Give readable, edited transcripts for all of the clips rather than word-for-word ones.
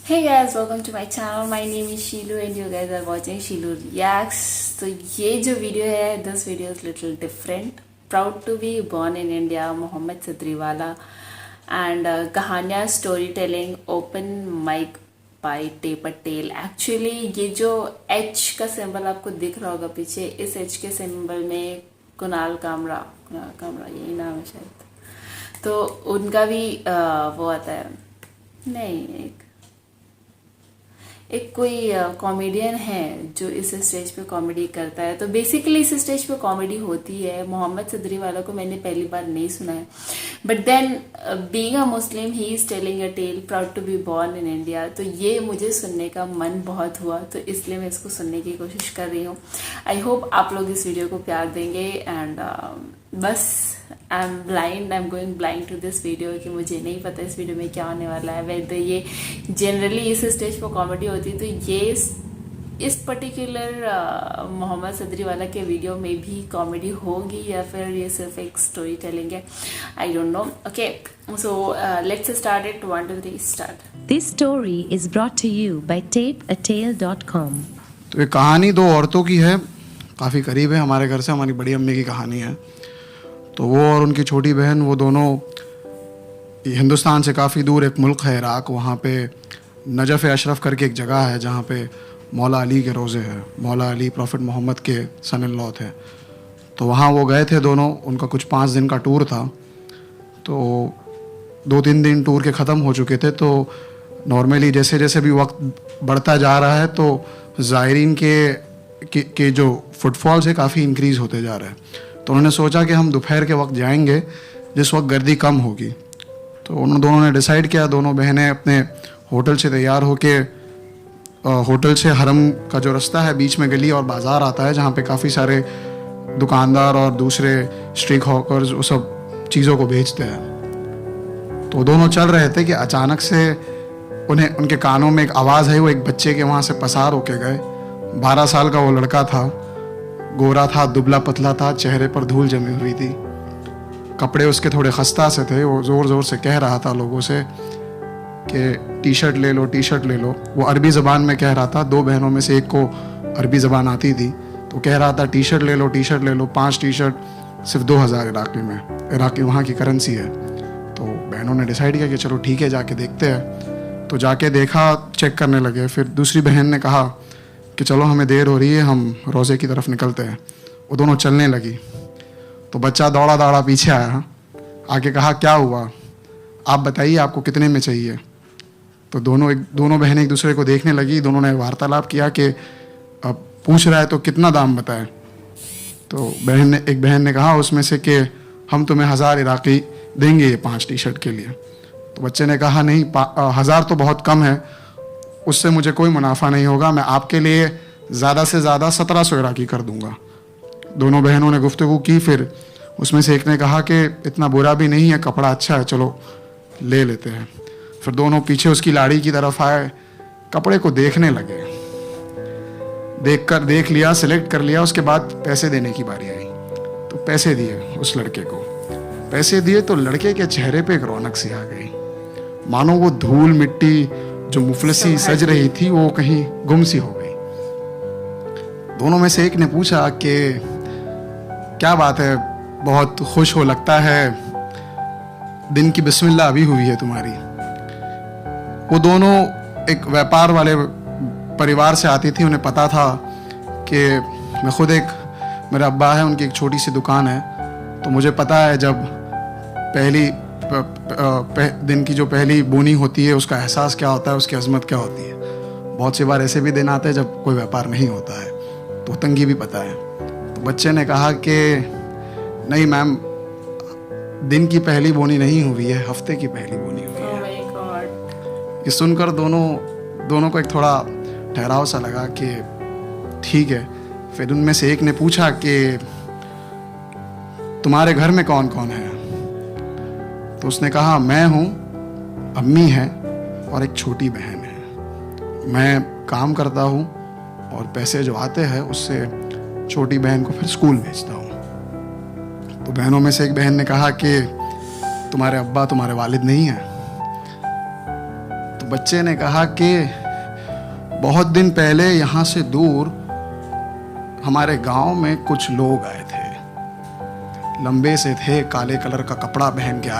Hey guys, welcome to my channel. My name is Sheelu and you guys are watching Sheelu Reacts. तो ये जो video है, this video is little different. Proud to be born in India, Mohammed Sadriwala and कहानियाँ story telling open mic by टे Patel. Actually ये जो H का symbol आपको दिख रहा होगा पीछे, इस H के सिंबल में कुणाल कामरा यही नाम है शायद, तो उनका भी वो आता है. नहीं, एक कोई कॉमेडियन है जो इस स्टेज पे कॉमेडी करता है. तो बेसिकली इस स्टेज पे कॉमेडी होती है. मोहम्मद सदरीवाला को मैंने पहली बार नहीं सुना है, but then being a Muslim he is telling a tale proud to be born in India. तो ये मुझे सुनने का मन बहुत हुआ, तो इसलिए मैं इसको सुनने की कोशिश कर रही हूँ. आई होप आप लोग इस वीडियो को प्यार देंगे. एंड बस I am blind, I am going blind to this video कि मुझे नहीं पता इस वीडियो में क्या होने वाला है. वैसे ये जनरली इस स्टेज पर कॉमेडी होती है, तो ये इस पर्टिकुलर मोहम्मद सदरीवाला के वीडियो में भी कॉमेडी होगी या फिर ये सिर्फ एक स्टोरी टेलिंग है, I don't know. Okay, so let's start it. 1 2 3 start. This story is brought to you by tapeatale.com. तो ये कहानी दो औरतों की है, काफ़ी करीब है हमारे घर से. हमारी बड़ी अम्मी की कहानी है. तो वो और उनकी छोटी बहन, वो दोनों हिंदुस्तान से काफ़ी दूर एक मुल्क है इराक़, वहाँ पे नजफ़ अशरफ करके एक जगह है जहाँ पे मौला अली के रोज़े हैं. मौला अली प्रॉफिट मोहम्मद के सन इन लॉ थे. तो वहाँ वो गए थे दोनों. उनका कुछ 5 दिन का टूर था. तो 2-3 दिन टूर के ख़त्म हो चुके थे. तो नॉर्मली जैसे जैसे भी वक्त बढ़ता जा रहा है तो ज़ायरीन के जो फुटफॉल्स है काफ़ी इंक्रीज़ होते जा रहे हैं. तो उन्होंने सोचा कि हम दोपहर के वक्त जाएंगे जिस वक्त गर्दी कम होगी. तो उन दोनों ने डिसाइड किया. दोनों बहनें अपने होटल से तैयार होके, होटल से हरम का जो रास्ता है, बीच में गली और बाज़ार आता है जहाँ पे काफ़ी सारे दुकानदार और दूसरे स्ट्रीट हॉकर्स वो सब चीज़ों को बेचते हैं. तो दोनों चल रहे थे कि अचानक से उनके कानों में एक आवाज़ आई. वो एक बच्चे के वहाँ से पसार होके गए. 12 साल का वो लड़का था, गोरा था, दुबला पतला था, चेहरे पर धूल जमी हुई थी, कपड़े उसके थोड़े खस्ता से थे. वो ज़ोर ज़ोर से कह रहा था लोगों से कि टी शर्ट ले लो, टी शर्ट ले लो. वो अरबी ज़बान में कह रहा था. 2 बहनों में से एक को अरबी ज़बान आती थी, तो कह रहा था टी शर्ट ले लो, टी शर्ट ले लो. 5 टी शर्ट सिर्फ 2000 इराक़ी में, इराक़ी वहाँ की करेंसी है. तो बहनों ने डिसाइड किया कि चलो ठीक है, जाके देखते हैं. तो जाके देखा, चेक करने लगे. फिर दूसरी बहन ने कहा कि चलो हमें देर हो रही है, हम रोज़े की तरफ निकलते हैं. वो दोनों चलने लगी. तो बच्चा दौड़ा दौड़ा पीछे आया, आके कहा क्या हुआ, आप बताइए आपको कितने में चाहिए. तो दोनों बहनें एक दूसरे को देखने लगी. दोनों ने वार्तालाप किया कि अब पूछ रहा है तो कितना दाम बताएं. तो एक बहन ने कहा उसमें से कि हम तुम्हें 1000 इराक़ी देंगे ये 5 टी शर्ट के लिए. तो बच्चे ने कहा नहीं, 1000 तो बहुत कम है, उससे मुझे कोई मुनाफा नहीं होगा, मैं आपके लिए ज़्यादा से ज़्यादा 1700 इराक़ी कर दूंगा. दोनों बहनों ने गुफ्तगू की. फिर उसमें से एक ने कहा कि इतना बुरा भी नहीं है, कपड़ा अच्छा है, चलो ले लेते हैं. फिर दोनों पीछे उसकी लाड़ी की तरफ आए, कपड़े को देखने लगे. देख लिया, सिलेक्ट कर लिया. उसके बाद पैसे देने की बारी आई. तो पैसे दिए उस लड़के को. पैसे दिए तो लड़के के चेहरे पे एक रौनक सी आ गई, मानो वो धूल मिट्टी जो मुफलसी सज रही थी वो कहीं गुम सी हो गई. दोनों में से एक ने पूछा कि क्या बात है, बहुत खुश हो लगता है, दिन की बिस्मिल्लाह अभी हुई है तुम्हारी. वो दोनों एक व्यापार वाले परिवार से आती थी. उन्हें पता था कि मैं खुद मेरे अब्बा है, उनकी एक छोटी सी दुकान है. तो मुझे पता है जब दिन की जो पहली बोनी होती है उसका एहसास क्या होता है, उसकी अजमत क्या होती है. बहुत सी बार ऐसे भी दिन आते हैं जब कोई व्यापार नहीं होता है, तो तंगी भी पता है. तो बच्चे ने कहा कि नहीं मैम, दिन की पहली बोनी नहीं हुई है, हफ्ते की पहली बोनी हुई है. ये सुनकर दोनों को एक थोड़ा ठहराव सा लगा कि ठीक है. फिर उनमें से एक ने पूछा कि तुम्हारे घर में कौन कौन है. तो उसने कहा मैं हूँ, अम्मी है और एक छोटी बहन है. मैं काम करता हूँ और पैसे जो आते हैं उससे छोटी बहन को फिर स्कूल भेजता हूँ. तो बहनों में से एक बहन ने कहा कि तुम्हारे अब्बा, तुम्हारे वालिद नहीं हैं. तो तो बच्चे ने कहा कि बहुत दिन पहले यहाँ से दूर हमारे गांव में कुछ लोग आए थे, लंबे से थे, काले कलर का कपड़ा पहन के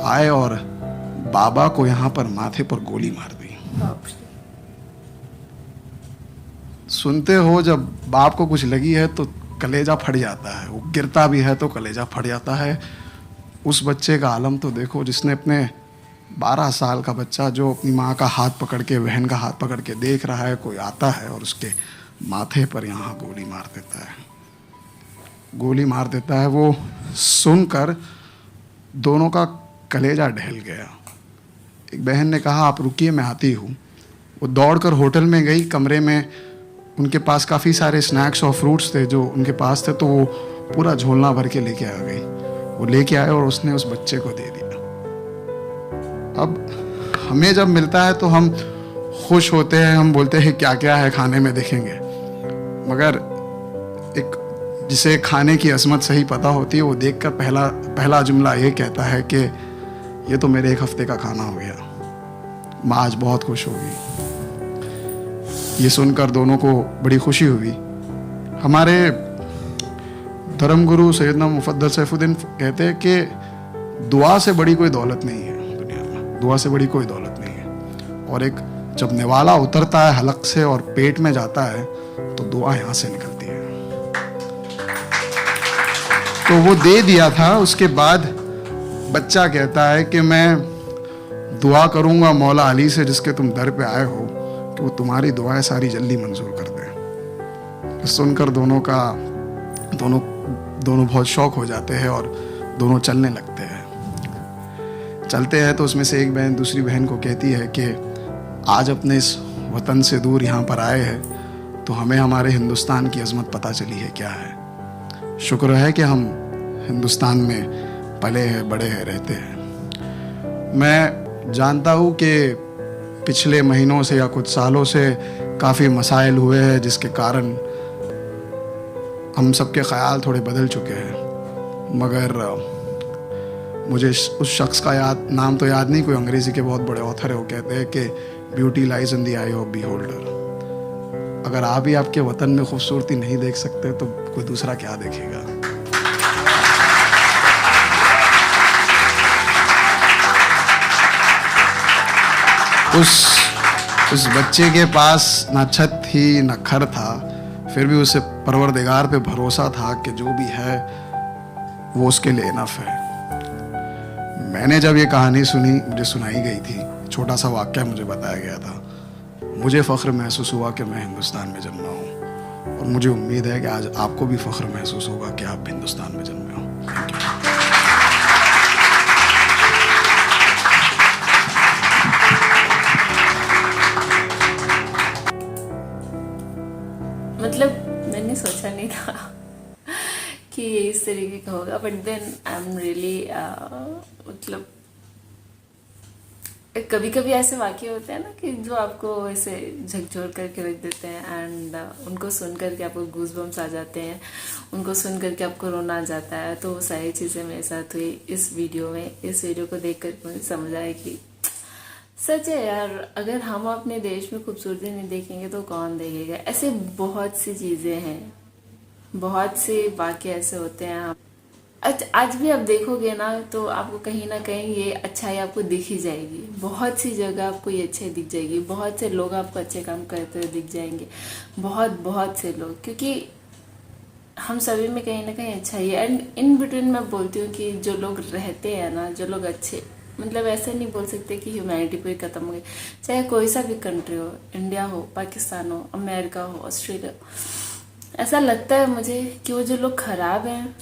आए और बाबा को यहाँ पर माथे पर गोली मार दी। सुनते हो, जब बाप को कुछ लगी है तो कलेजा फट जाता है, वो गिरता भी है तो कलेजा फट जाता है। उस बच्चे का आलम तो देखो, जिसने अपने 12 साल का बच्चा जो अपनी माँ का हाथ पकड़ के, बहन का हाथ पकड़ के देख रहा है, कोई आता है और उसके माथे पर यहाँ गोली मार देता है, गोली मार देता है। वो सुनकर दोनों का कलेजा ढह गया। एक बहन ने कहा, आप रुकिए, मैं आती हूँ। वो दौड़कर होटल में गई। कमरे में उनके पास काफ़ी सारे स्नैक्स और फ्रूट्स थे जो उनके पास थे, तो वो पूरा झोलना भर के लेके आ गई। वो लेके आए और उसने उस बच्चे को दे दिया। अब हमें जब मिलता है तो हम खुश होते हैं, हम बोलते हैं क्या क्या है खाने में, देखेंगे। मगर एक जिसे खाने की अजमत सही पता होती है, वो देखकर पहला जुमला ये कहता है कि ये तो मेरे 1 हफ्ते का खाना हो गया, माँ आज बहुत खुश होगी। ये सुनकर दोनों को बड़ी खुशी हुई। हमारे धर्मगुरु सैयदना मुफद्दल सैफुद्दीन कहते हैं कि दुआ से बड़ी कोई दौलत नहीं है दुनिया में, दुआ से बड़ी कोई दौलत नहीं है। और एक जब निवाला उतरता है हलक से और पेट में जाता है तो दुआ यहाँ से निकलती है। तो वो दे दिया था। उसके बाद बच्चा कहता है कि मैं दुआ करूंगा मौला अली से, जिसके तुम दर पे आए हो, कि वो तुम्हारी दुआएं सारी जल्दी मंजूर कर दे। सुनकर दोनों बहुत शौक हो जाते हैं और दोनों चलने लगते हैं। चलते हैं तो उसमें से एक बहन दूसरी बहन को कहती है कि आज अपने इस वतन से दूर यहाँ पर आए हैं तो हमें हमारे हिंदुस्तान की अजमत पता चली है क्या है। शुक्र है कि हम हिंदुस्तान में पले हैं, बड़े हैं, रहते हैं। मैं जानता हूँ कि पिछले महीनों से या कुछ सालों से काफ़ी मसाइल हुए हैं जिसके कारण हम सबके ख्याल थोड़े बदल चुके हैं। मगर मुझे उस शख्स का नाम तो याद नहीं, कोई अंग्रेज़ी के बहुत बड़े ऑथर है, वो कहते हैं कि beauty lies in the I of beholder. अगर आप ही आपके वतन में खूबसूरती नहीं देख सकते तो कोई दूसरा क्या देखेगा। उस बच्चे के पास ना छत थी ना घर था, फिर भी उसे परवरदिगार पे भरोसा था कि जो भी है वो उसके लिए इनफ है। मैंने जब ये कहानी सुनी, मुझे सुनाई गई थी, छोटा सा वाक्य मुझे बताया गया था, मुझे फ़ख्र महसूस हुआ कि मैं हिंदुस्तान में जन्मा हूँ। और मुझे उम्मीद है कि आज आपको भी फ़ख्र महसूस होगा कि आप हिंदुस्तान में जन्मे हो। Thank you. मतलब मैंने सोचा नहीं था कि ये इस तरीके का होगा, but then I am really मतलब कभी कभी ऐसे वाक़ये होते हैं ना कि जो आपको ऐसे झकझोर करके रख देते हैं, एंड उनको सुन करके आपको गूज बम्स आ जाते हैं, उनको सुन करके आपको रोना आ जाता है। तो वो सारी चीज़ें मेरे साथ हुई इस वीडियो में। इस वीडियो को देख करके मुझे समझ आया कि सच है यार, अगर हम अपने देश में खूबसूरती नहीं देखेंगे तो कौन देखेगा। ऐसे बहुत सी चीज़ें हैं, बहुत से वाक़ये ऐसे होते हैं। आज भी आप देखोगे ना तो आपको कहीं ना कहीं ये अच्छाई आपको दिख ही जाएगी। बहुत सी जगह आपको ये अच्छाई दिख जाएगी, बहुत से लोग आपको अच्छे काम करते हुए दिख जाएंगे, बहुत से लोग, क्योंकि हम सभी में कहीं ना कहीं अच्छाई है। एंड इन बिटवीन मैं बोलती हूँ कि जो लोग रहते हैं ना, जो लोग अच्छे, मतलब ऐसे नहीं बोल सकते कि ह्यूमैनिटी पूरी खत्म हो गई। चाहे कोई सा भी कंट्री हो, इंडिया हो, पाकिस्तान हो, अमेरिका हो, ऑस्ट्रेलिया हो, ऐसा लगता है मुझे कि वो जो लोग खराब हैं,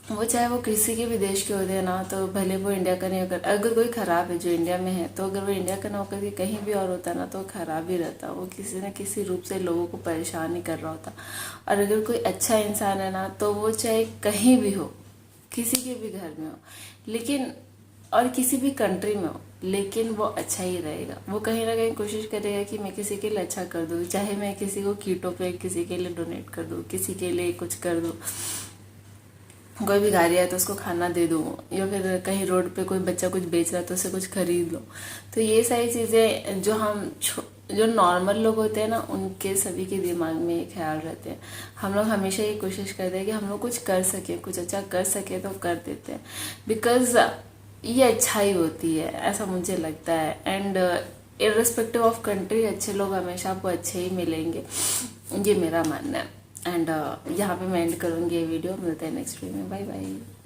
वो चाहे वो किसी के भी देश के होते हैं ना, तो भले वो इंडिया का नहीं होकर, अगर कोई ख़राब है जो इंडिया में है, तो अगर वो इंडिया का ना होकर के कहीं भी और होता ना तो ख़राब ही रहता। वो किसी न किसी रूप से लोगों को परेशान ही कर रहा होता। और अगर कोई अच्छा इंसान है ना, तो वो चाहे कहीं भी हो, किसी के भी घर में हो, लेकिन और किसी भी कंट्री में हो, लेकिन वो अच्छा ही रहेगा। वो कहीं ना कहीं कोशिश करेगा कि मैं किसी के लिए अच्छा कर दूँ, चाहे मैं किसी को कीटो पे किसी के लिए डोनेट कर दूँ, किसी के लिए कुछ कर दूँ। कोई भिखारी है तो उसको खाना दे दो, या फिर कहीं रोड पे कोई बच्चा कुछ बेच रहा है तो उससे कुछ खरीद लो। तो ये सारी चीज़ें जो नॉर्मल लोग होते हैं ना, उनके सभी के दिमाग में ये ख्याल रहते हैं। हम लोग हमेशा ये कोशिश करते हैं कि हम लोग कुछ कर सके, कुछ अच्छा कर सके तो कर देते हैं, बिकॉज ये अच्छाई होती है, ऐसा मुझे लगता है। एंड इर्रेस्पेक्टिव ऑफ कंट्री अच्छे लोग हमेशा आपको अच्छे ही मिलेंगे, ये मेरा मानना है। एंड यहाँ पे मैं एंड करूँगी ये वीडियो। मिलते हैं नेक्स्ट वीडियो में। Bye bye.